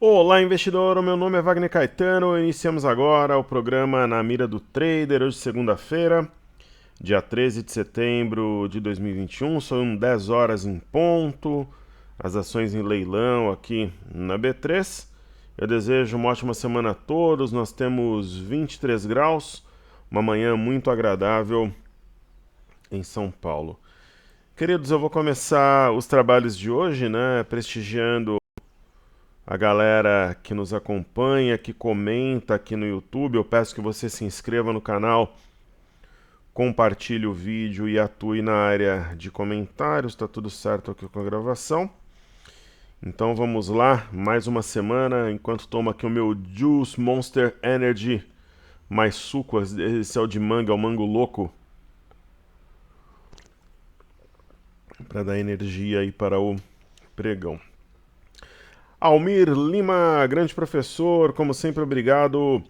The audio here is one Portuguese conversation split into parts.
Olá, investidor. O meu nome é Wagner Caetano. Iniciamos agora o programa Na Mira do Trader, hoje segunda-feira, dia 13 de setembro de 2021. São 10 horas em ponto, as ações em leilão aqui na B3. Eu desejo uma ótima semana a todos. Nós temos 23 graus, uma manhã muito agradável em São Paulo. Queridos, eu vou começar os trabalhos de hoje, né, prestigiando a galera que nos acompanha, que comenta aqui no YouTube. Eu peço que você se inscreva no canal, compartilhe o vídeo e atue na área de comentários. Está tudo certo aqui com a gravação. Então vamos lá, mais uma semana, enquanto tomo aqui o meu Juice Monster Energy mais suco. Esse é o de manga, é o mango louco, para dar energia aí para o pregão. Almir Lima, grande professor, como sempre, obrigado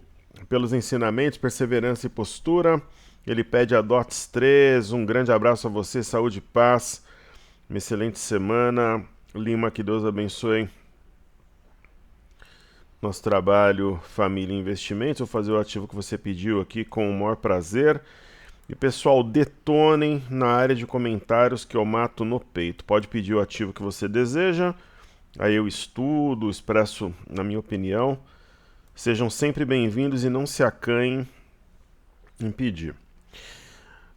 pelos ensinamentos, perseverança e postura. Ele pede a DOTS 3, um grande abraço a você, saúde e paz, uma excelente semana. Lima, que Deus abençoe nosso trabalho, família e investimentos. Vou fazer o ativo que você pediu aqui com o maior prazer. E pessoal, detonem na área de comentários que eu mato no peito. Pode pedir o ativo que você deseja. Aí eu estudo, expresso a minha opinião. Sejam sempre bem-vindos e não se acanhem em pedir.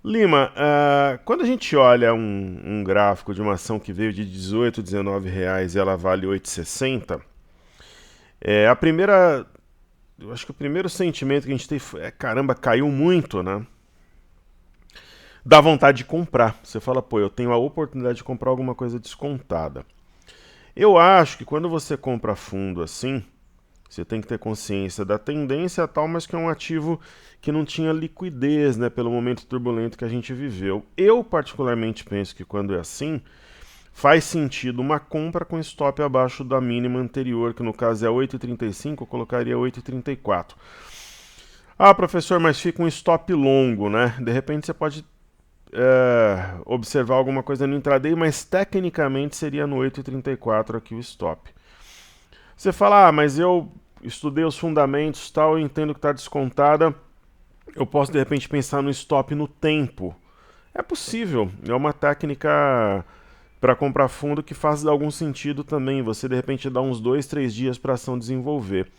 Lima, quando a gente olha um gráfico de uma ação que veio de 18, 19 reais e ela vale 8,60, a primeira, eu acho que o primeiro sentimento que a gente tem é, caramba, caiu muito, né? Dá vontade de comprar. Você fala, pô, eu tenho a oportunidade de comprar alguma coisa descontada. Eu acho que quando você compra fundo assim, você tem que ter consciência da tendência tal, mas que é um ativo que não tinha liquidez, né, pelo momento turbulento que a gente viveu. Eu particularmente penso que quando é assim, faz sentido uma compra com stop abaixo da mínima anterior, que no caso é 8,35, eu colocaria 8,34. Ah, professor, mas fica um stop longo, né? De repente você pode observar alguma coisa no intraday, mas tecnicamente seria no 8,34 aqui o stop. Você fala, mas eu estudei os fundamentos, tal, eu entendo que está descontada, eu posso de repente pensar no stop no tempo. É possível, é uma técnica para comprar fundo que faz algum sentido também. Você de repente dá uns 2, 3 dias para a ação desenvolver.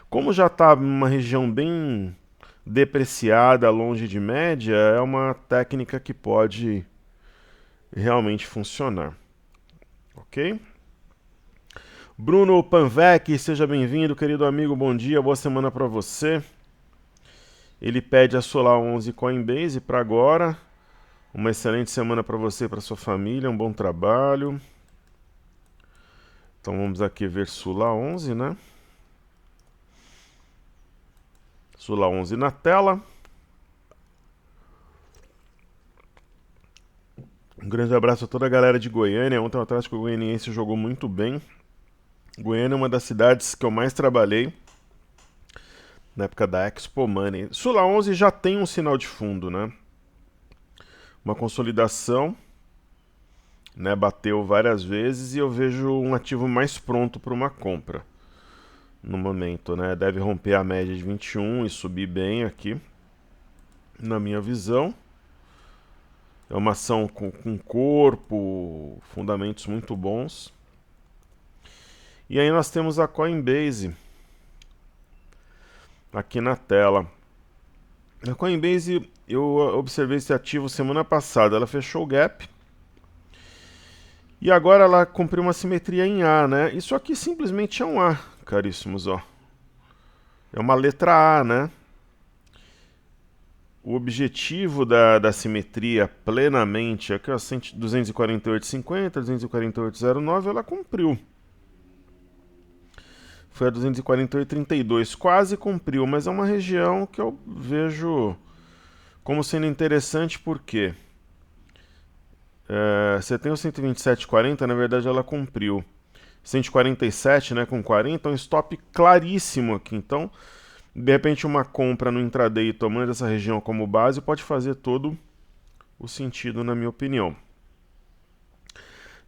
Como já está em uma região bem depreciada, longe de média, é uma técnica que pode realmente funcionar. Ok? Bruno Panvec, seja bem-vindo, querido amigo, bom dia, boa semana para você. Ele pede a Solar 11 Coinbase para agora. Uma excelente semana para você e para sua família, um bom trabalho. Então vamos aqui ver Sula 11, né? Sula 11 na tela. Um grande abraço a toda a galera de Goiânia. Ontem o Atlético Goianiense jogou muito bem. Goiânia é uma das cidades que eu mais trabalhei na época da Expo Money. Sula 11 já tem um sinal de fundo, né? Uma consolidação, né? Bateu várias vezes e eu vejo um ativo mais pronto para uma compra no momento, né? Deve romper a média de 21 e subir bem aqui, na minha visão. É uma ação com corpo, fundamentos muito bons. E aí nós temos a Coinbase aqui na tela. A Coinbase, eu observei esse ativo semana passada, ela fechou o gap. E agora ela cumpriu uma simetria em A, né? Isso aqui simplesmente é um A, caríssimos, ó. É uma letra A, né? O objetivo da simetria plenamente, aqui ó, 248,50, 248,09, ela cumpriu. Foi a 248,32, quase cumpriu, mas é uma região que eu vejo como sendo interessante porque você tem o 127,40, na verdade ela cumpriu. 147, né, com 40, um stop claríssimo aqui. Então, de repente, uma compra no intraday tomando essa região como base pode fazer todo o sentido, na minha opinião.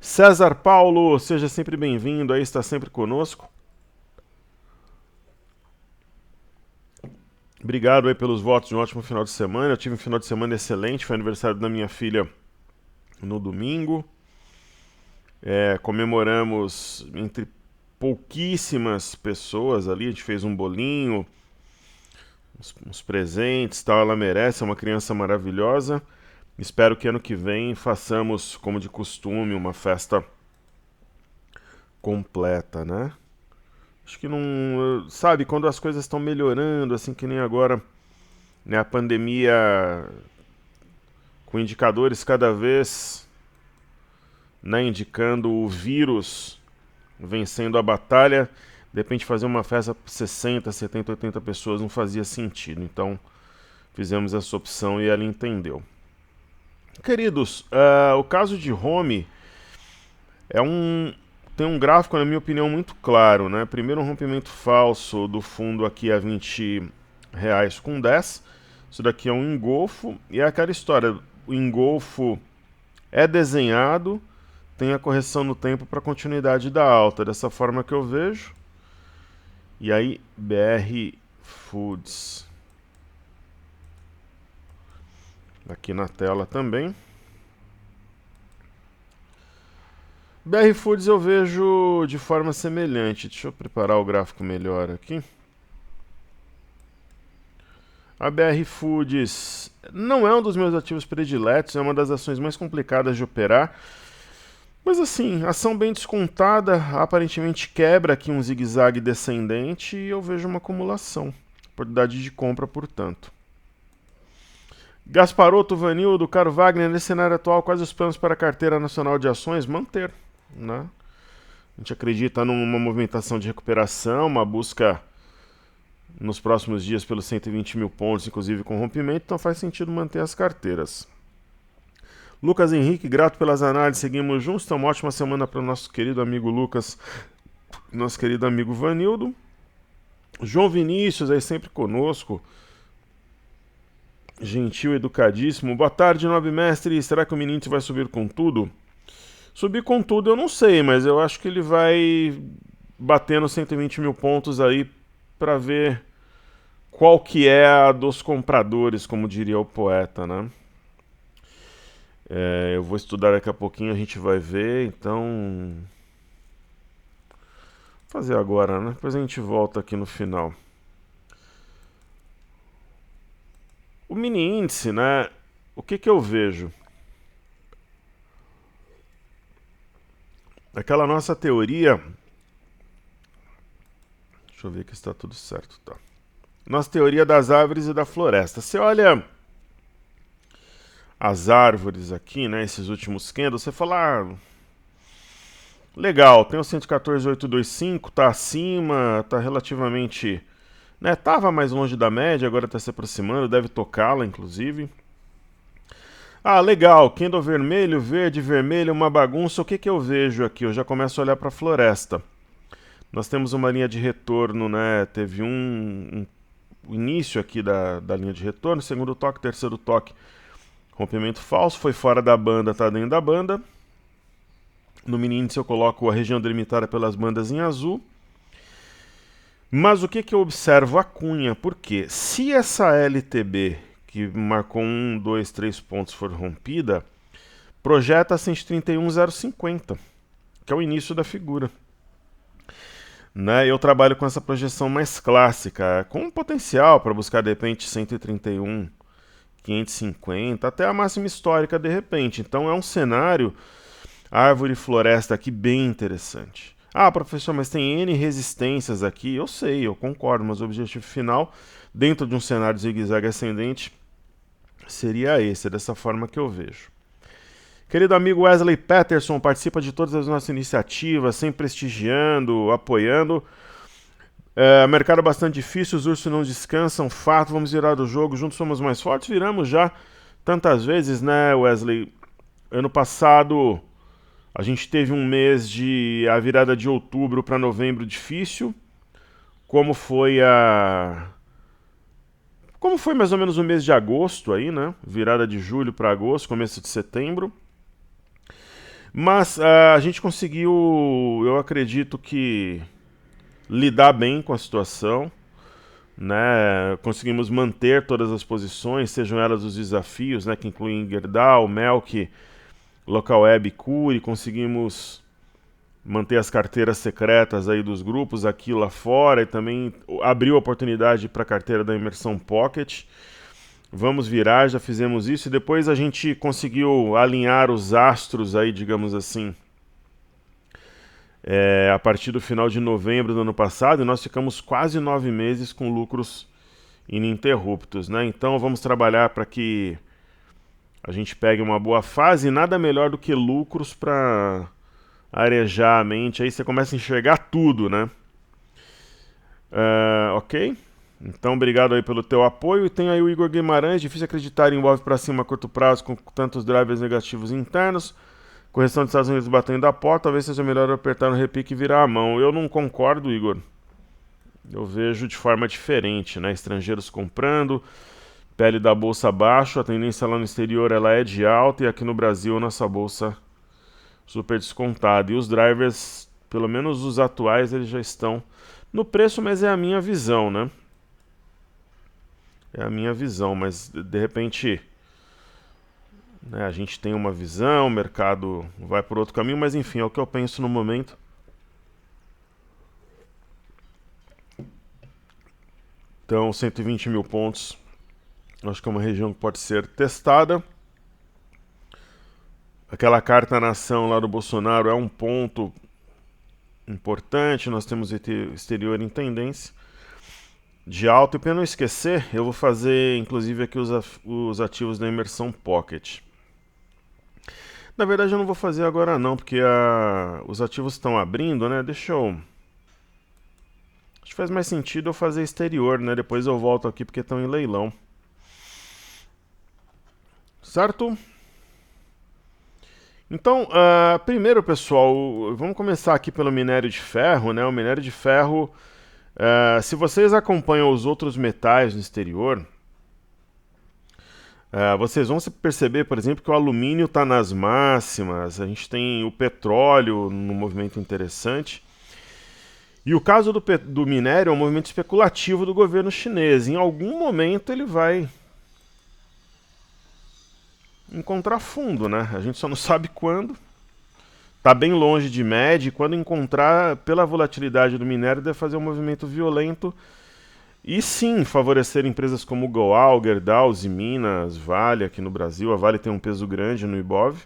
César Paulo, seja sempre bem-vindo, aí está sempre conosco. Obrigado aí pelos votos de um ótimo final de semana. Eu tive um final de semana excelente, foi aniversário da minha filha no domingo. Comemoramos entre pouquíssimas pessoas ali, a gente fez um bolinho, uns presentes, tal, ela merece, é uma criança maravilhosa. Espero que ano que vem façamos, como de costume, uma festa completa, né? Acho que não, sabe, quando as coisas estão melhorando, assim que nem agora, né, a pandemia com indicadores cada vez, né, indicando o vírus vencendo a batalha, de repente fazer uma festa para 60, 70, 80 pessoas não fazia sentido. Então fizemos essa opção e ela entendeu. Queridos, o caso de Home tem um gráfico, na minha opinião, muito claro, né? Primeiro um rompimento falso do fundo aqui a R$ 20 com 10. Isso daqui é um engolfo e é aquela história, o engolfo é desenhado, tem a correção no tempo para continuidade da alta, dessa forma que eu vejo. E aí, BR Foods. Aqui na tela também. BR Foods eu vejo de forma semelhante. Deixa eu preparar o gráfico melhor aqui. A BR Foods não é um dos meus ativos prediletos, é uma das ações mais complicadas de operar. Mas assim, ação bem descontada, aparentemente quebra aqui um zigue-zague descendente e eu vejo uma acumulação. Oportunidade de compra, portanto. Gasparotto, Vanildo, Caro Wagner, nesse cenário atual, quais os planos para a carteira nacional de ações? Manter, né? A gente acredita numa movimentação de recuperação, uma busca nos próximos dias pelos 120 mil pontos, inclusive com rompimento, então faz sentido manter as carteiras. Lucas Henrique, grato pelas análises, seguimos juntos. Então, uma ótima semana para o nosso querido amigo Lucas, nosso querido amigo Vanildo. João Vinícius, aí sempre conosco. Gentil, educadíssimo. Boa tarde, nobre mestre. Será que o menino vai subir com tudo? Subir com tudo eu não sei, mas eu acho que ele vai bater nos 120 mil pontos aí para ver qual que é a dos compradores, como diria o poeta, né? Eu vou estudar daqui a pouquinho, a gente vai ver, então... Vou fazer agora, né? Depois a gente volta aqui no final. O mini índice, né? O que eu vejo? Aquela nossa teoria... Deixa eu ver que está tudo certo, tá? Nossa teoria das árvores e da floresta. Você olha as árvores aqui, né? Esses últimos candles, você fala... legal, tem o 114.825, tá acima, tá relativamente... né, tava mais longe da média, agora tá se aproximando, deve tocá-la, inclusive. Ah, legal, candle vermelho, verde, vermelho, uma bagunça. O que eu vejo aqui? Eu já começo a olhar para a floresta. Nós temos uma linha de retorno, né? Teve o início aqui da linha de retorno, segundo toque, terceiro toque, rompimento falso, foi fora da banda, tá dentro da banda. No mini índice eu coloco a região delimitada pelas bandas em azul. Mas o que eu observo? A cunha, porque se essa LTB, que marcou 1, 2, 3 pontos, for rompida, projeta 131,050, que é o início da figura. Né? Eu trabalho com essa projeção mais clássica, com potencial para buscar de repente 131, 550, até a máxima histórica de repente. Então é um cenário árvore e floresta aqui bem interessante. Ah, professor, mas tem N resistências aqui. Eu sei, eu concordo, mas o objetivo final, dentro de um cenário zigue-zague ascendente, seria esse, é dessa forma que eu vejo. Querido amigo Wesley Peterson, participa de todas as nossas iniciativas, sempre prestigiando, apoiando. Mercado bastante difícil, os ursos não descansam, fato, vamos virar o jogo, juntos somos mais fortes. Viramos já tantas vezes, né, Wesley? Ano passado... a gente teve um mês de a virada de outubro para novembro difícil, como foi mais ou menos o mês de agosto aí, né? Virada de julho para agosto, começo de setembro. Mas a gente conseguiu, eu acredito que lidar bem com a situação, né? Conseguimos manter todas as posições, sejam elas os desafios, né? Que incluem Gerdau, Melk, Localweb, Cury. Conseguimos manter as carteiras secretas aí dos grupos aqui lá fora e também abriu oportunidade para a carteira da Imersão Pocket. Vamos virar, já fizemos isso e depois a gente conseguiu alinhar os astros aí, digamos assim, a partir do final de novembro do ano passado, e nós ficamos quase 9 meses com lucros ininterruptos, né? Então vamos trabalhar para que a gente pegue uma boa fase, e nada melhor do que lucros para arejar a mente, aí você começa a enxergar tudo, né? Ok? Então, obrigado aí pelo teu apoio. E tem aí o Igor Guimarães, difícil acreditar em envolve para cima a curto prazo com tantos drivers negativos internos. Correção dos Estados Unidos batendo a porta, talvez seja melhor apertar no repique e virar a mão. Eu não concordo, Igor. Eu vejo de forma diferente, né? Estrangeiros comprando, pele da bolsa abaixo, a tendência lá no exterior ela é de alta e aqui no Brasil nossa bolsa super descontada. E os drivers, pelo menos os atuais, eles já estão no preço, mas é a minha visão, né? É a minha visão, mas de repente, né, a gente tem uma visão, o mercado vai por outro caminho, mas enfim, é o que eu penso no momento. Então, 120 mil pontos, acho que é uma região que pode ser testada. Aquela carta na ação lá do Bolsonaro é um ponto importante, nós temos exterior em tendência de alta. E para não esquecer, eu vou fazer inclusive aqui os ativos da Imersão Pocket. Na verdade eu não vou fazer agora não, porque os ativos estão abrindo, né? Deixa eu... Acho que faz mais sentido eu fazer exterior, né? Depois eu volto aqui porque estão em leilão. Certo? Então, primeiro, pessoal, vamos começar aqui pelo minério de ferro, né? O minério de ferro, se vocês acompanham os outros metais no exterior, vocês vão perceber, por exemplo, que o alumínio está nas máximas, a gente tem o petróleo num movimento interessante. E o caso do minério é um movimento especulativo do governo chinês. Em algum momento ele vai encontrar fundo, né? A gente só não sabe quando. Está bem longe de média, e quando encontrar, pela volatilidade do minério, deve fazer um movimento violento e sim favorecer empresas como Goal, Gerdau, Minas, Vale aqui no Brasil. A Vale tem um peso grande no Ibov.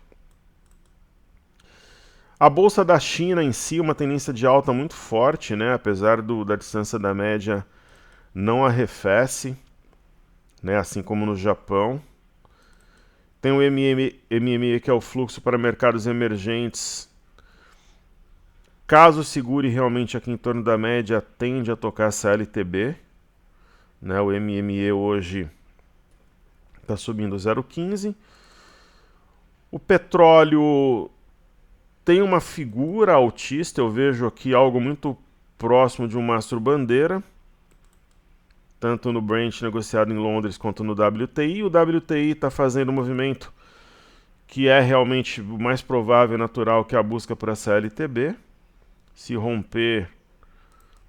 A bolsa da China em si, uma tendência de alta muito forte, né? Apesar da distância da média não arrefece, né? Assim como no Japão. Tem o MME, que é o fluxo para mercados emergentes. Caso segure realmente aqui em torno da média, tende a tocar essa LTB. Né? O MME hoje está subindo 0,15. O petróleo tem uma figura altista, eu vejo aqui algo muito próximo de um mastro bandeira, tanto no Brent negociado em Londres quanto no WTI. O WTI está fazendo um movimento que é realmente o mais provável e natural, que é a busca por essa LTB. Se romper,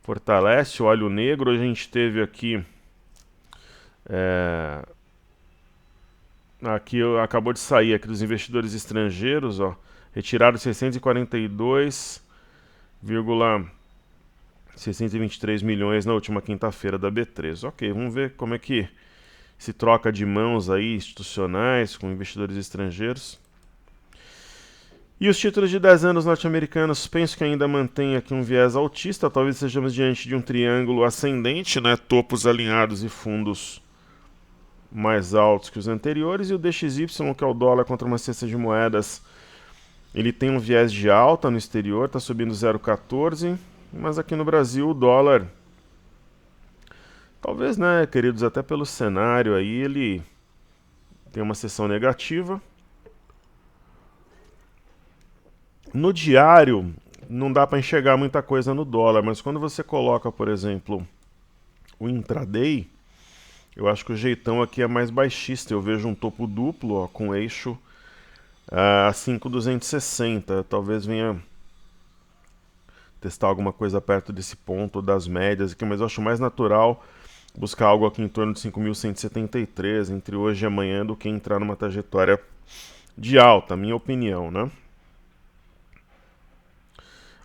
fortalece. O óleo negro, a gente teve aqui aqui acabou de sair aqui dos investidores estrangeiros, ó, retiraram 642,623 milhões na última quinta-feira da B3. Ok, vamos ver como é que se troca de mãos aí institucionais com investidores estrangeiros. E os títulos de 10 anos norte-americanos, penso que ainda mantém aqui um viés altista, talvez sejamos diante de um triângulo ascendente, né? Topos alinhados e fundos mais altos que os anteriores. E o DXY, que é o dólar contra uma cesta de moedas, ele tem um viés de alta no exterior, está subindo 0,14, mas aqui no Brasil o dólar, talvez, né, queridos, até pelo cenário aí, ele tem uma seção negativa. No diário, não dá para enxergar muita coisa no dólar, mas quando você coloca, por exemplo, o intraday, eu acho que o jeitão aqui é mais baixista. Eu vejo um topo duplo, ó, com eixo a 5,260. Talvez venha testar alguma coisa perto desse ponto das médias aqui, mas eu acho mais natural buscar algo aqui em torno de 5.173 entre hoje e amanhã do que entrar numa trajetória de alta, minha opinião, né?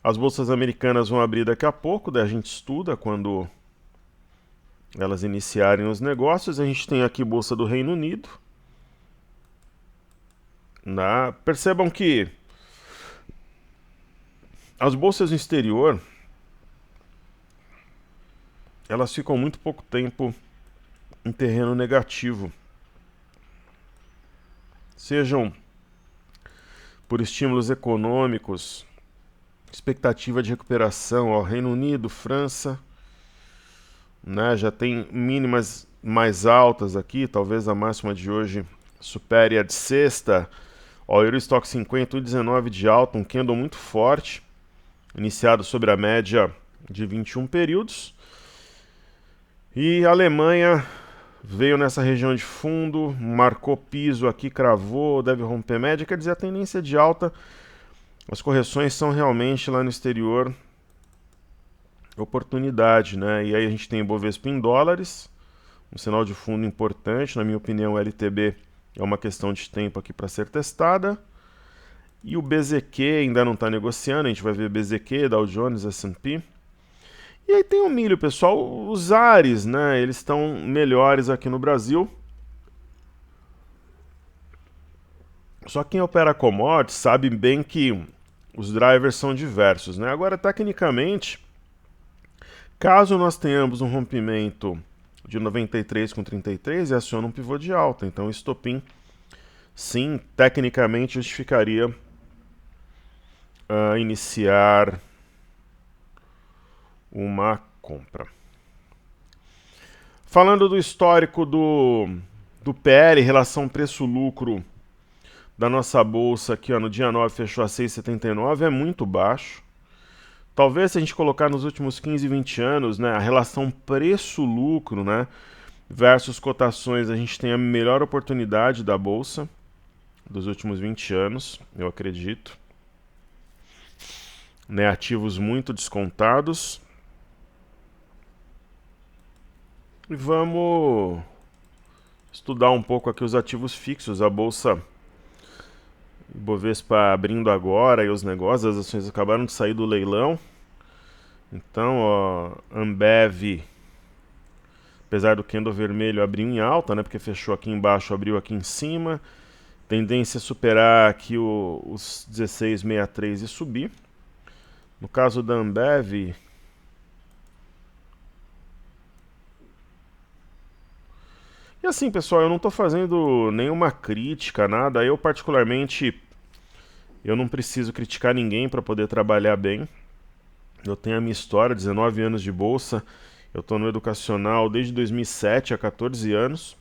As bolsas americanas vão abrir daqui a pouco, daí a gente estuda quando elas iniciarem os negócios. A gente tem aqui bolsa do Reino Unido. Percebam que as bolsas no exterior elas ficam muito pouco tempo em terreno negativo, sejam por estímulos econômicos, expectativa de recuperação ao Reino Unido, França, né, já tem mínimas mais altas aqui, talvez a máxima de hoje supere a de sexta. O Eurostock 50, 1,19 de alta, um candle muito forte, iniciado sobre a média de 21 períodos. E a Alemanha veio nessa região de fundo, marcou piso aqui, cravou, deve romper média, quer dizer, a tendência de alta, as correções são realmente lá no exterior oportunidade, né? E aí a gente tem Bovespa em dólares, um sinal de fundo importante, na minha opinião, o LTB é uma questão de tempo aqui para ser testada. E o BZQ ainda não está negociando, a gente vai ver BZQ, Dow Jones, S&P. E aí tem o milho, pessoal, os ares, né? Eles estão melhores aqui no Brasil. Só quem opera commodities sabe bem que os drivers são diversos, né? Agora, tecnicamente, caso nós tenhamos um rompimento de 93 com 33, aciona um pivô de alta. Então, o estopim, sim, tecnicamente justificaria iniciar uma compra. Falando do histórico do PL, relação preço-lucro da nossa bolsa aqui, ó, no dia 9 fechou a 6,79, é muito baixo. Talvez se a gente colocar nos últimos 15, 20 anos, né, a relação preço-lucro, né, versus cotações, a gente tem a melhor oportunidade da bolsa dos últimos 20 anos, eu acredito. Né, ativos muito descontados. E vamos estudar um pouco aqui os ativos fixos. A bolsa Bovespa abrindo agora e os negócios, as ações acabaram de sair do leilão. Então, ó, Ambev, apesar do candle vermelho, abriu em alta, né? Porque fechou aqui embaixo, abriu aqui em cima. Tendência a superar aqui os 16,63 e subir. No caso da Ambev, e assim, pessoal, eu não estou fazendo nenhuma crítica, nada. Eu, particularmente, eu não preciso criticar ninguém para poder trabalhar bem. Eu tenho a minha história, 19 anos de bolsa. Eu estou no educacional desde 2007, há 14 anos,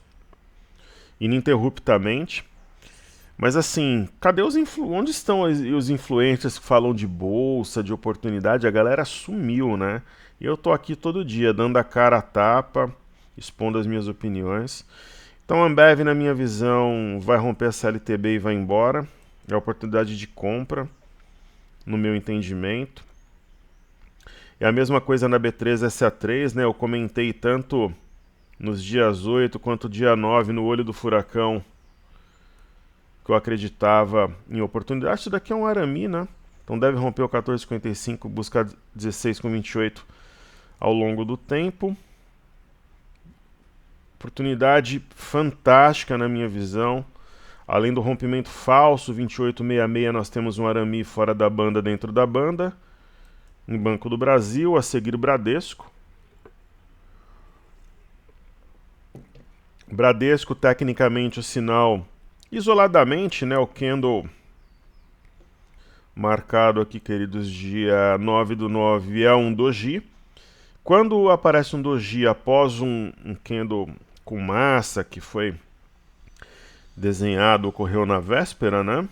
ininterruptamente. Mas assim, cadê onde estão os influencers que falam de bolsa, de oportunidade? A galera sumiu, né? E eu tô aqui todo dia, dando a cara a tapa, expondo as minhas opiniões. Então a Ambev, na minha visão, vai romper a CLTB e vai embora. É a oportunidade de compra, no meu entendimento. É a mesma coisa na B3SA3, né? Eu comentei tanto nos dias 8 quanto dia 9 no olho do furacão que eu acreditava em oportunidade. Isso daqui é um Arami, né? Então deve romper o 14,55, buscar 16,28 ao longo do tempo. Oportunidade fantástica na minha visão. Além do rompimento falso, 28,66, nós temos um Arami fora da banda, dentro da banda. Em Banco do Brasil, a seguir Bradesco. Bradesco, tecnicamente, o sinal isoladamente, né, o candle marcado aqui, queridos, dia 9/9 é um doji. Quando aparece um doji após um candle com massa que foi desenhado, ocorreu na véspera, né,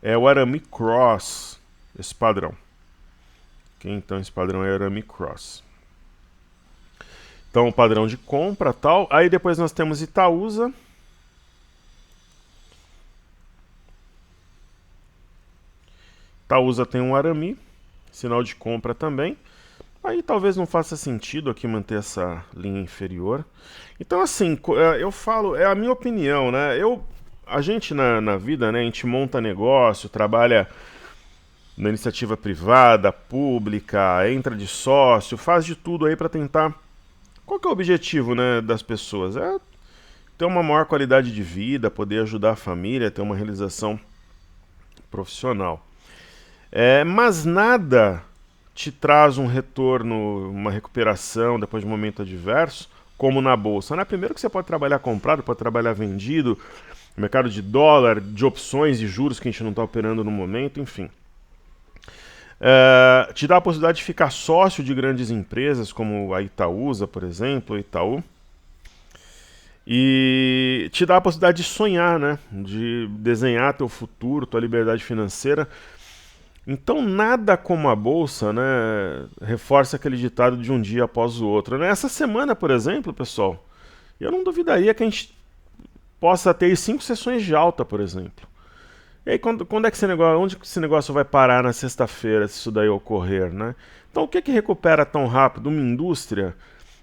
é o Arami Cross, esse padrão. Então esse padrão é Arami Cross. Então o padrão de compra tal. Aí depois nós temos Itaúsa. Itaúsa tem um Arami, sinal de compra também. Aí talvez não faça sentido aqui manter essa linha inferior. Então, assim, eu falo, é a minha opinião, né? A gente na vida, né, a gente monta negócio, trabalha na iniciativa privada, pública, entra de sócio, faz de tudo aí para tentar. Qual que é o objetivo, né, das pessoas? É ter uma maior qualidade de vida, poder ajudar a família, ter uma realização profissional. Mas nada te traz um retorno, uma recuperação depois de um momento adverso, como na bolsa. Né? Primeiro que você pode trabalhar comprado, pode trabalhar vendido, mercado de dólar, de opções e juros que a gente não está operando no momento, enfim. Te dá a possibilidade de ficar sócio de grandes empresas, como a Itaúsa, por exemplo, Itaú. E te dá a possibilidade de sonhar, né? De desenhar teu futuro, tua liberdade financeira. Então nada como a bolsa, né, reforça aquele ditado de um dia após o outro. Né? Essa semana, por exemplo, pessoal, eu não duvidaria que a gente possa ter 5 sessões de alta, por exemplo. E aí, quando é que onde que esse negócio vai parar na sexta-feira, se isso daí ocorrer, né? Então, o que que recupera tão rápido? Uma indústria?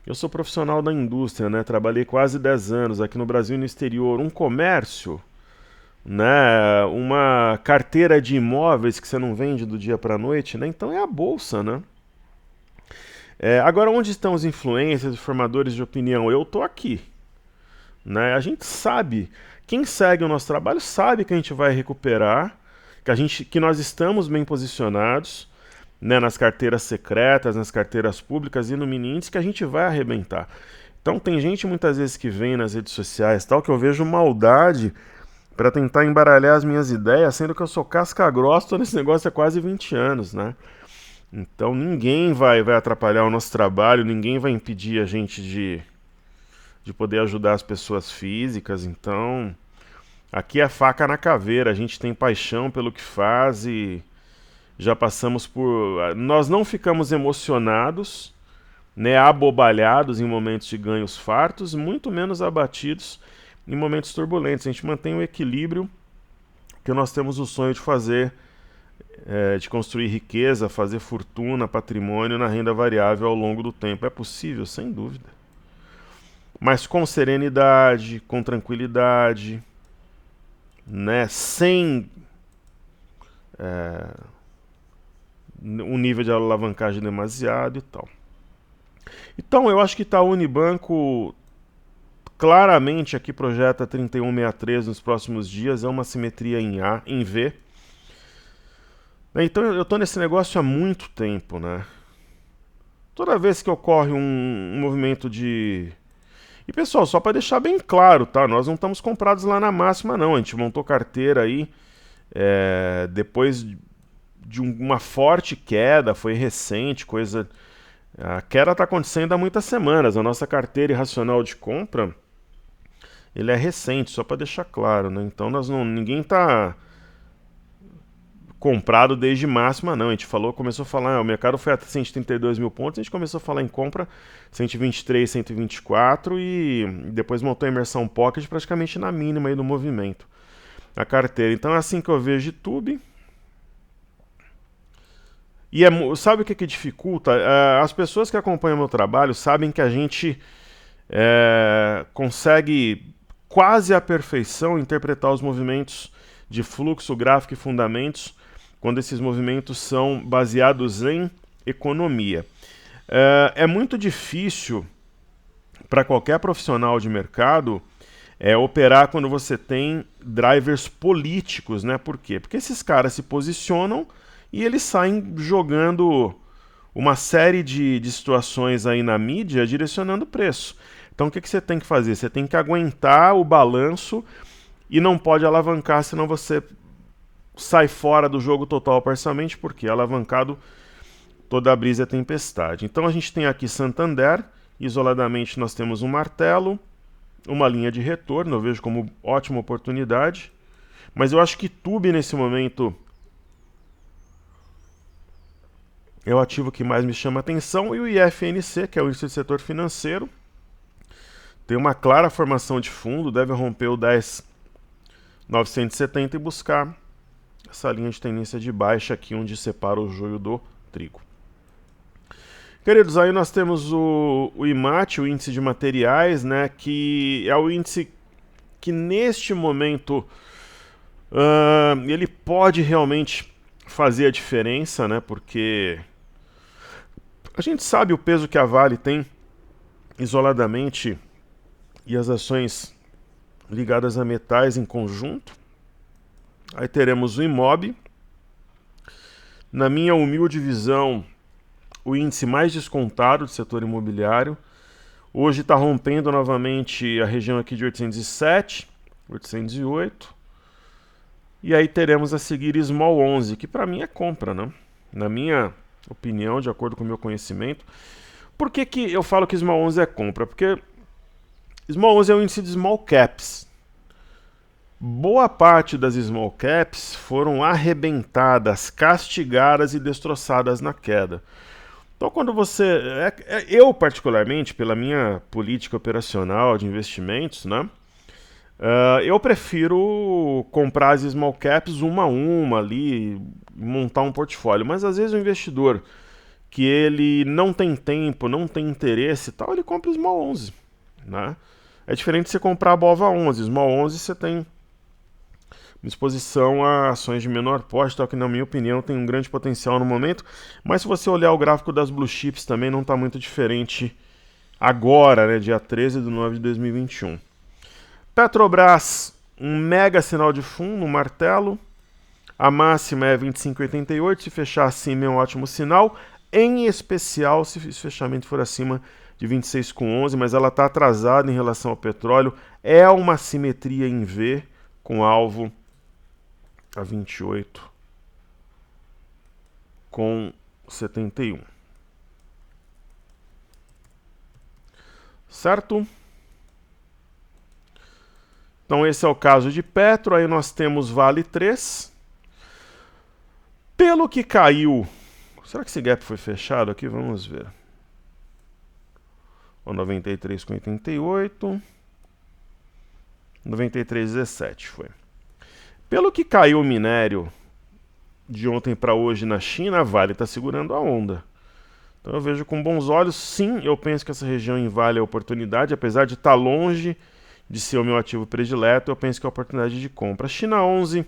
Eu sou profissional da indústria, né? Trabalhei quase 10 anos aqui no Brasil e no exterior. Um comércio, né? Uma carteira de imóveis que você não vende do dia para a noite, né? Então é a bolsa, né? Agora, onde estão os influencers, os formadores de opinião? Eu tô aqui, né? A gente sabe, quem segue o nosso trabalho sabe que a gente vai recuperar, que nós estamos bem posicionados, né? Nas carteiras secretas, nas carteiras públicas e no mini índice que a gente vai arrebentar. Então tem gente muitas vezes que vem nas redes sociais tal que eu vejo maldade para tentar embaralhar as minhas ideias, sendo que eu sou casca grossa, tô nesse negócio há quase 20 anos, né? Então ninguém vai atrapalhar o nosso trabalho, ninguém vai impedir a gente de poder ajudar as pessoas físicas. Então, aqui é faca na caveira, a gente tem paixão pelo que faz e já passamos por. Nós não ficamos emocionados, né, abobalhados em momentos de ganhos fartos, muito menos abatidos em momentos turbulentos. A gente mantém o equilíbrio que nós temos o sonho de fazer, de construir riqueza, fazer fortuna, patrimônio na renda variável ao longo do tempo. É possível, sem dúvida. Mas com serenidade, com tranquilidade, né, sem um nível de alavancagem demasiado e tal. Então eu acho que Itaú Unibanco claramente aqui projeta 31,63 nos próximos dias, é uma simetria em V. Então eu estou nesse negócio há muito tempo, né? Toda vez que ocorre um movimento de... E pessoal, só para deixar bem claro, tá? Nós não estamos comprados lá na máxima, não. A gente montou carteira aí depois de uma forte queda, foi recente, coisa... A queda está acontecendo há muitas semanas. A nossa carteira irracional de compra, ele é recente, só para deixar claro, né? Então ninguém está comprado desde máxima, não. A gente começou a falar, o mercado foi a 132 mil pontos, a gente começou a falar em compra 123, 124 e depois montou a imersão pocket praticamente na mínima aí do movimento. A carteira. Então é assim que eu vejo de tube. E sabe o que dificulta? As pessoas que acompanham o meu trabalho sabem que a gente consegue quase à perfeição interpretar os movimentos de fluxo, gráfico e fundamentos quando esses movimentos são baseados em economia. É muito difícil para qualquer profissional de mercado operar quando você tem drivers políticos, né? Por quê? Porque esses caras se posicionam e eles saem jogando uma série de situações aí na mídia direcionando o preço. Então o que você tem que fazer? Você tem que aguentar o balanço e não pode alavancar, senão você sai fora do jogo total parcialmente, porque alavancado toda a brisa é tempestade. Então a gente tem aqui Santander, isoladamente nós temos um martelo, uma linha de retorno, eu vejo como ótima oportunidade, mas eu acho que Tube nesse momento é o ativo que mais me chama a atenção, e o IFNC, que é o índice de setor financeiro, tem uma clara formação de fundo, deve romper o 10.970 e buscar essa linha de tendência de baixa aqui, onde separa o joio do trigo. Queridos, aí nós temos o IMAT, o índice de materiais, né, que é o índice que neste momento ele pode realmente fazer a diferença, né, porque a gente sabe o peso que a Vale tem isoladamente e as ações ligadas a metais em conjunto. Aí teremos o IMOB. Na minha humilde visão, o índice mais descontado do setor imobiliário. Hoje está rompendo novamente a região aqui de 807, 808. E aí teremos a seguir Small 11, que para mim é compra, né? Na minha opinião, de acordo com o meu conhecimento. Por que eu falo que Small 11 é compra? Porque Small 11 é o índice de Small Caps. Boa parte das Small Caps foram arrebentadas, castigadas e destroçadas na queda. Então, quando você... eu, particularmente, pela minha política operacional de investimentos, né? Eu prefiro comprar as small caps uma a uma ali, montar um portfólio. Mas, às vezes, o investidor que ele não tem tempo, não tem interesse e tal, ele compra o Small 11, né? É diferente de você comprar a Bova 11. Small 11 você tem exposição a ações de menor porte, tal, que na minha opinião tem um grande potencial no momento, mas se você olhar o gráfico das blue chips também não está muito diferente agora, né, dia 13/9/2021. Petrobras, um mega sinal de fundo, um martelo, a máxima é 25,88, se fechar acima é um ótimo sinal, em especial se o fechamento for acima de 26,11, mas ela está atrasada em relação ao petróleo, é uma simetria em V, com alvo a 28,71. Certo? Então esse é o caso de Petro. Aí nós temos Vale 3. Pelo que caiu... Será que esse gap foi fechado aqui? Vamos ver. O 93,88. 93,17 foi. Pelo que caiu o minério de ontem para hoje na China, a Vale está segurando a onda. Então eu vejo com bons olhos. Sim, eu penso que essa região em Vale é oportunidade, apesar de estar longe de ser o meu ativo predileto, eu penso que é oportunidade de compra. China 11,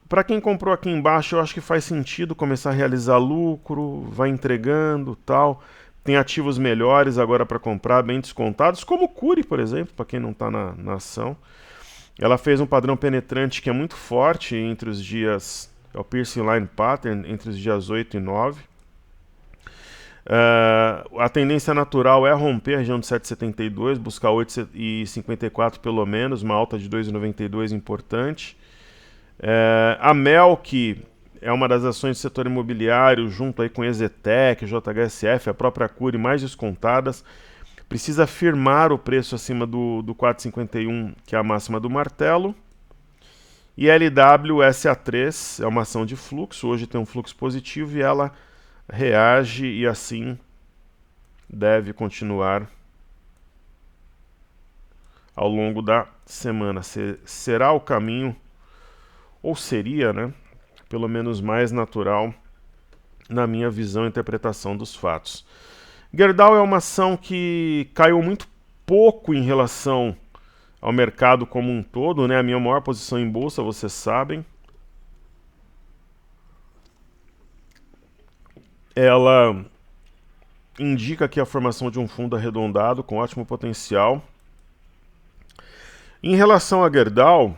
para quem comprou aqui embaixo, eu acho que faz sentido começar a realizar lucro, vai entregando, tal. Tem ativos melhores agora para comprar, bem descontados, como o Cury, por exemplo, para quem não está na ação. Ela fez um padrão penetrante que é muito forte entre os dias... É o Piercing Line Pattern, entre os dias 8 e 9. A tendência natural é romper a região de 7,72, buscar 8,54 pelo menos, uma alta de 2,92 importante. A Mel, que é uma das ações do setor imobiliário, junto aí com Exetec, JHSF, a própria Cury, mais descontadas, precisa firmar o preço acima do 4,51, que é a máxima do martelo. E LWSA3 é uma ação de fluxo, hoje tem um fluxo positivo e ela reage e assim deve continuar ao longo da semana. Será o caminho, ou seria, né, pelo menos mais natural na minha visão e interpretação dos fatos. Gerdau é uma ação que caiu muito pouco em relação ao mercado como um todo, né? A minha maior posição em bolsa, vocês sabem. Ela indica aqui a formação de um fundo arredondado com ótimo potencial. Em relação a Gerdau,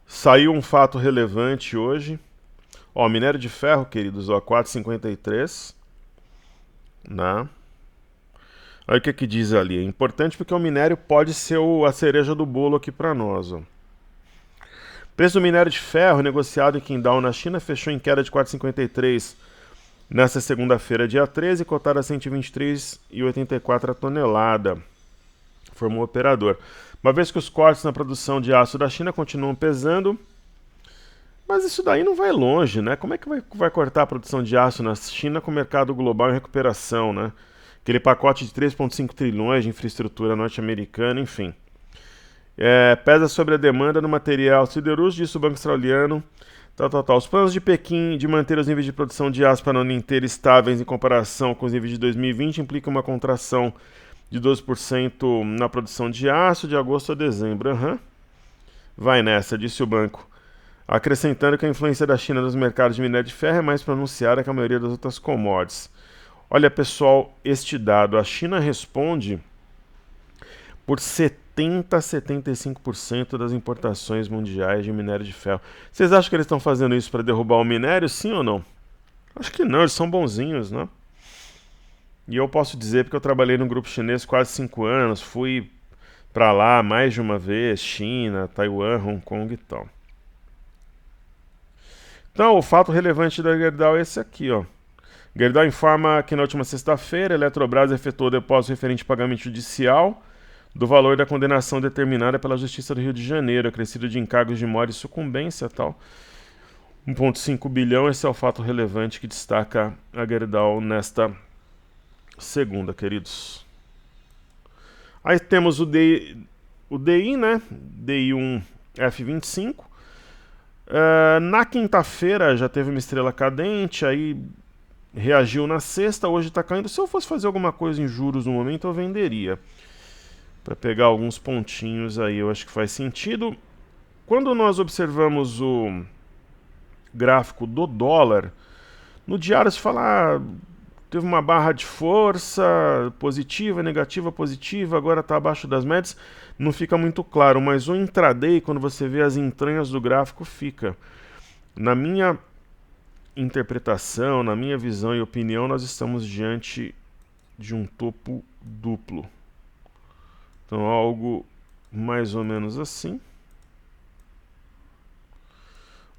saiu um fato relevante hoje. Ó, minério de ferro, queridos, ó, 4,53, né? Olha o que diz ali. É importante porque o minério pode ser a cereja do bolo aqui para nós, ó. Preço do minério de ferro negociado em Qingdao, na China, fechou em queda de 4,53 nesta segunda-feira, dia 13, cotado a 123,84 a tonelada. Formou o operador. Uma vez que os cortes na produção de aço da China continuam pesando, mas isso daí não vai longe, né? Como é que vai cortar a produção de aço na China com o mercado global em recuperação, né? Aquele pacote de 3,5 trilhões de infraestrutura norte-americana, enfim. Pesa sobre a demanda no material siderúrgico, disse o Banco Australiano, Os planos de Pequim de manter os níveis de produção de aço para a ano inteiro estáveis em comparação com os níveis de 2020 implicam uma contração de 12% na produção de aço de agosto a dezembro. Vai nessa, disse o banco, acrescentando que a influência da China nos mercados de minério de ferro é mais pronunciada que a maioria das outras commodities. Olha, pessoal, este dado, a China responde por 70 a 75% das importações mundiais de minério de ferro. Vocês acham que eles estão fazendo isso para derrubar o minério, sim ou não? Acho que não, eles são bonzinhos, né? E eu posso dizer porque eu trabalhei num grupo chinês quase 5 anos, fui para lá mais de uma vez, China, Taiwan, Hong Kong e tal. Então, o fato relevante da Gerdau é esse aqui, ó. Gerdau informa que na última sexta-feira a Eletrobras efetuou o depósito referente ao pagamento judicial do valor da condenação determinada pela Justiça do Rio de Janeiro, acrescido de encargos de mora e sucumbência e tal. 1,5 bilhão, esse é o fato relevante que destaca a Gerdau nesta segunda, queridos. Aí temos o DI, né? DI1 F25. Na quinta-feira já teve uma estrela cadente, aí reagiu na sexta, hoje está caindo. Se eu fosse fazer alguma coisa em juros no momento, eu venderia. Para pegar alguns pontinhos aí, eu acho que faz sentido. Quando nós observamos o gráfico do dólar, no diário se fala, teve uma barra de força, positiva, negativa, positiva, agora está abaixo das médias, não fica muito claro, mas o intraday, quando você vê as entranhas do gráfico, fica. Na minha interpretação, na minha visão e opinião, nós estamos diante de um topo duplo. Então, algo mais ou menos assim.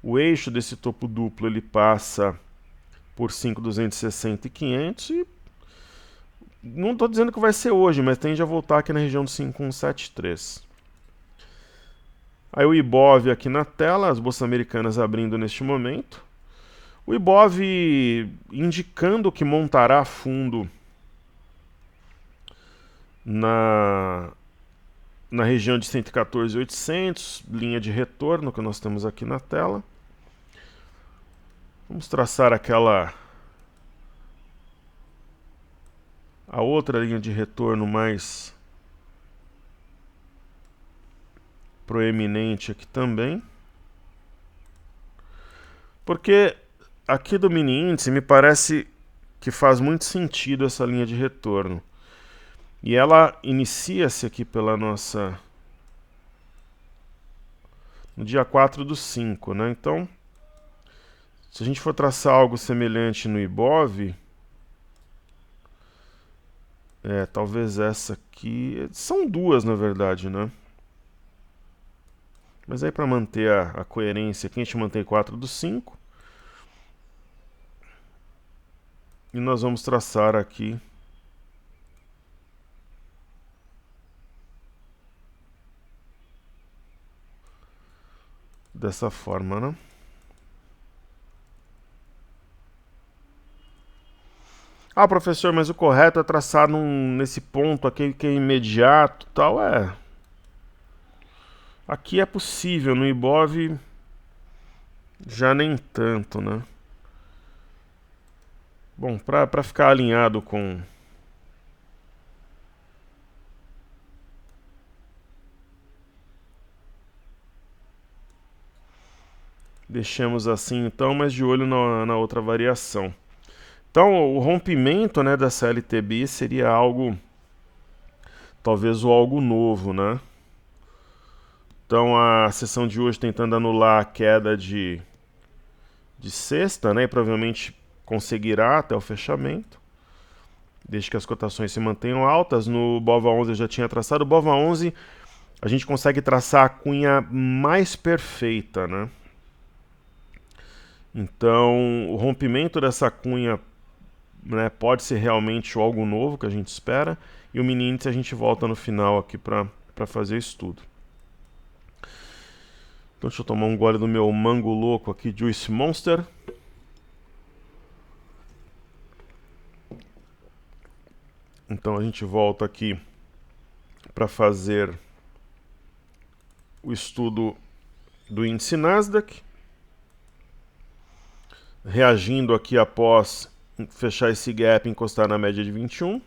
O eixo desse topo duplo ele passa por 5.260 e 500 e não estou dizendo que vai ser hoje, mas tende a voltar aqui na região do 5.173. Aí o Ibov aqui na tela, as bolsas americanas abrindo neste momento. O Ibov indicando que montará fundo na região de 114.800, linha de retorno que nós temos aqui na tela. Vamos traçar a outra linha de retorno mais proeminente aqui também. Porque aqui do mini índice me parece que faz muito sentido essa linha de retorno. E ela inicia-se aqui pela nossa... no dia 4/5, né? Então, se a gente for traçar algo semelhante no Ibov... talvez essa aqui... São duas, na verdade, né? Mas aí para manter a coerência aqui, a gente mantém 4/5. E nós vamos traçar aqui... dessa forma, né? Ah, professor, mas o correto é traçar nesse ponto aqui que é imediato, tal, Aqui é possível, no Ibov já nem tanto, né? Bom, para ficar alinhado com... Deixamos assim então, mas de olho na outra variação. Então, o rompimento, né, dessa LTB seria algo, talvez o algo novo, né? Então, a sessão de hoje tentando anular a queda de sexta, né? E provavelmente conseguirá até o fechamento, desde que as cotações se mantenham altas. No BOVA11 eu já tinha traçado. O BOVA11 a gente consegue traçar a cunha mais perfeita, né? Então, o rompimento dessa cunha, né, pode ser realmente algo novo que a gente espera. E o mini índice a gente volta no final aqui para fazer o estudo. Então, deixa eu tomar um gole do meu mango louco aqui, Juice Monster. Então, a gente volta aqui para fazer o estudo do índice Nasdaq. reagindo aqui após fechar esse gap e encostar na média de 21.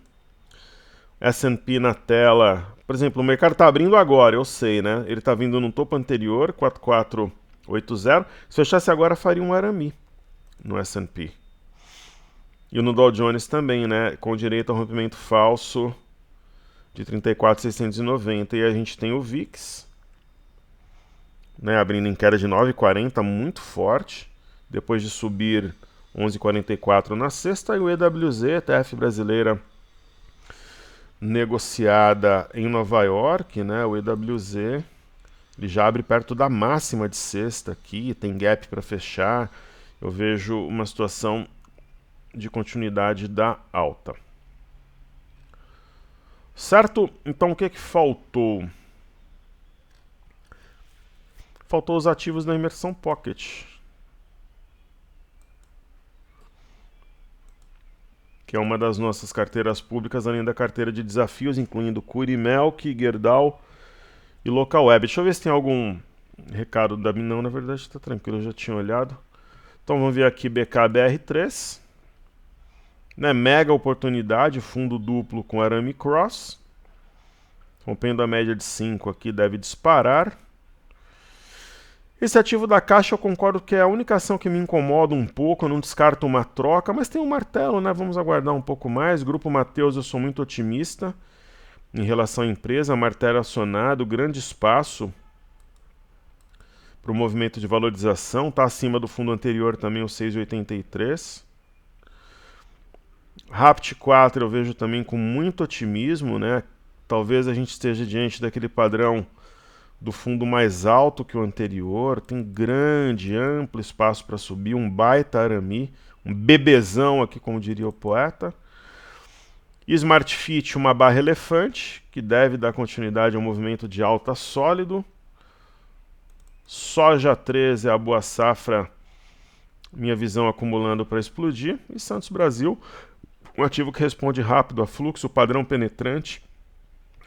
S&P na tela, por exemplo, o mercado está abrindo agora, eu sei, né? Ele está vindo no topo anterior, 4480. Se fechasse agora, faria um RMI no S&P. E no Dow Jones também, né? Com direito ao rompimento falso de 34.690. E a gente tem o VIX, né? Abrindo em queda de 9,40, muito forte, depois de subir 11,44 na sexta. E o EWZ, ETF brasileira, negociada em Nova York, né? O EWZ, ele já abre perto da máxima de sexta aqui, tem gap para fechar. Eu vejo uma situação de continuidade da alta. Certo? Então o que que faltou? Faltou os ativos da imersão Pocket, que é uma das nossas carteiras públicas, além da carteira de desafios, incluindo Curimelk, Gerdau e Local Web. Deixa eu ver se tem algum recado da mim. Não, na verdade está tranquilo, eu já tinha olhado. Então vamos ver aqui BKBR3, né? Mega oportunidade, fundo duplo com arame cross, rompendo a média de 5 aqui, deve disparar. Esse ativo da Caixa eu concordo que é a única ação que me incomoda um pouco, eu não descarto uma troca, mas tem um martelo, né? Vamos aguardar um pouco mais. Grupo Mateus, eu sou muito otimista em relação à empresa, martelo acionado, grande espaço para o movimento de valorização, está acima do fundo anterior também, o 6,83. Rapt 4 eu vejo também com muito otimismo, né? Talvez a gente esteja diante daquele padrão do fundo mais alto que o anterior, tem grande, amplo espaço para subir, um baita arame, um bebezão aqui, como diria o poeta. Smart Fit, uma barra elefante, que deve dar continuidade ao movimento de alta sólido. Soja 13 é a boa safra, minha visão acumulando para explodir. E Santos Brasil, um ativo que responde rápido a fluxo, padrão penetrante,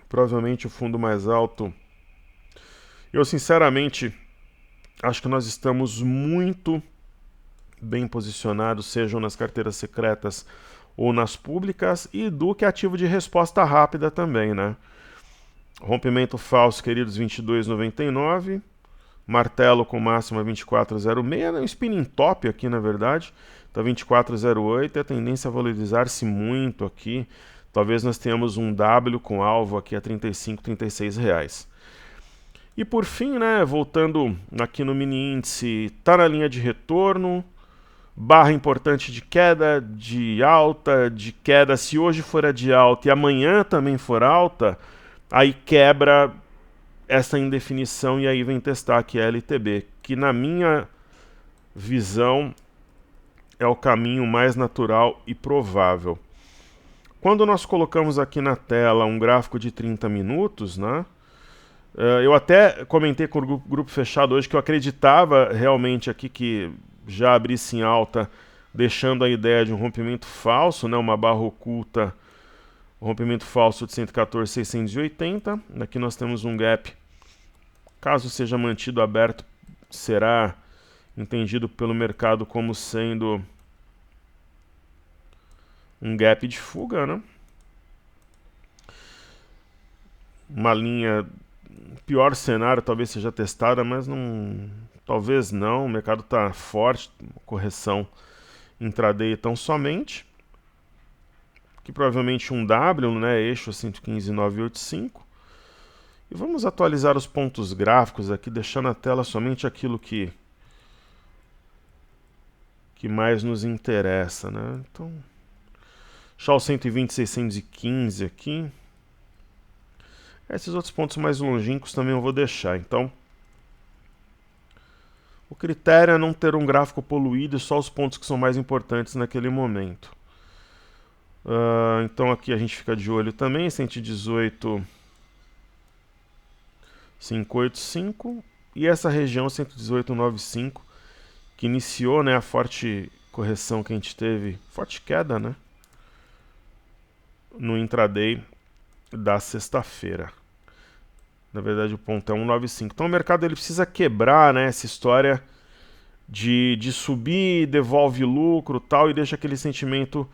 provavelmente o fundo mais alto. Eu, sinceramente, acho que nós estamos muito bem posicionados, sejam nas carteiras secretas ou nas públicas, e Duque é ativo de resposta rápida também, né? Rompimento falso, queridos, 22,99. Martelo com máxima 24,06. Um spinning top aqui, na verdade. Está 24,08. A tendência a valorizar-se muito aqui. Talvez nós tenhamos um W com alvo aqui a 35, 36 reais. E por fim, né, voltando aqui no mini índice, está na linha de retorno, barra importante de queda, de alta, de queda. Se hoje for a de alta e amanhã também for alta, aí quebra essa indefinição e aí vem testar aqui a LTB, que na minha visão é o caminho mais natural e provável. Quando nós colocamos aqui na tela um gráfico de 30 minutos, né? Eu até comentei com o grupo fechado hoje que eu acreditava realmente aqui que já abrisse em alta, deixando a ideia de um rompimento falso, né, uma barra oculta, um rompimento falso de 114,680. Aqui nós temos um gap, caso seja mantido aberto, será entendido pelo mercado como sendo um gap de fuga, né? Uma linha, pior cenário talvez seja testada, mas não, talvez não, o mercado está forte, correção intraday tão somente, que provavelmente um W, né, eixo 115,985. E vamos atualizar os pontos gráficos aqui, deixando na tela somente aquilo que mais nos interessa, né? Então, deixar o 120,615 aqui. Esses outros pontos mais longínquos também eu vou deixar. Então, o critério é não ter um gráfico poluído e só os pontos que são mais importantes naquele momento. Então aqui a gente fica de olho também, 118,585 e essa região 118,95, que iniciou, né, a forte correção que a gente teve, forte queda, né, no intraday da sexta-feira. Na verdade o ponto é 195. Então o mercado ele precisa quebrar, né, essa história de subir, devolve lucro tal, e deixa aquele sentimento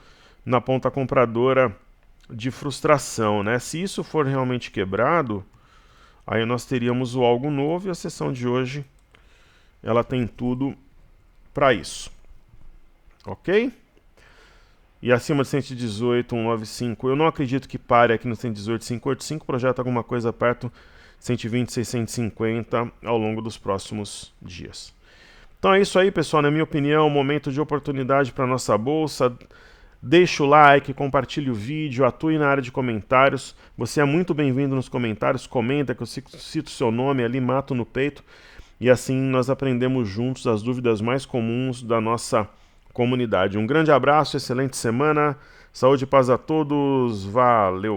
na ponta compradora de frustração, né? Se isso for realmente quebrado, aí nós teríamos o algo novo, e a sessão de hoje ela tem tudo para isso, ok? E acima de 118, 195, eu não acredito que pare aqui no 118, 585, projeta alguma coisa perto 120, 650 ao longo dos próximos dias. Então é isso aí, pessoal, na minha opinião, momento de oportunidade para nossa bolsa. Deixa o like, compartilhe o vídeo, atue na área de comentários. Você é muito bem-vindo nos comentários, comenta que eu cito seu nome ali, mato no peito. E assim nós aprendemos juntos as dúvidas mais comuns da nossa comunidade. Um grande abraço, excelente semana, saúde e paz a todos, valeu!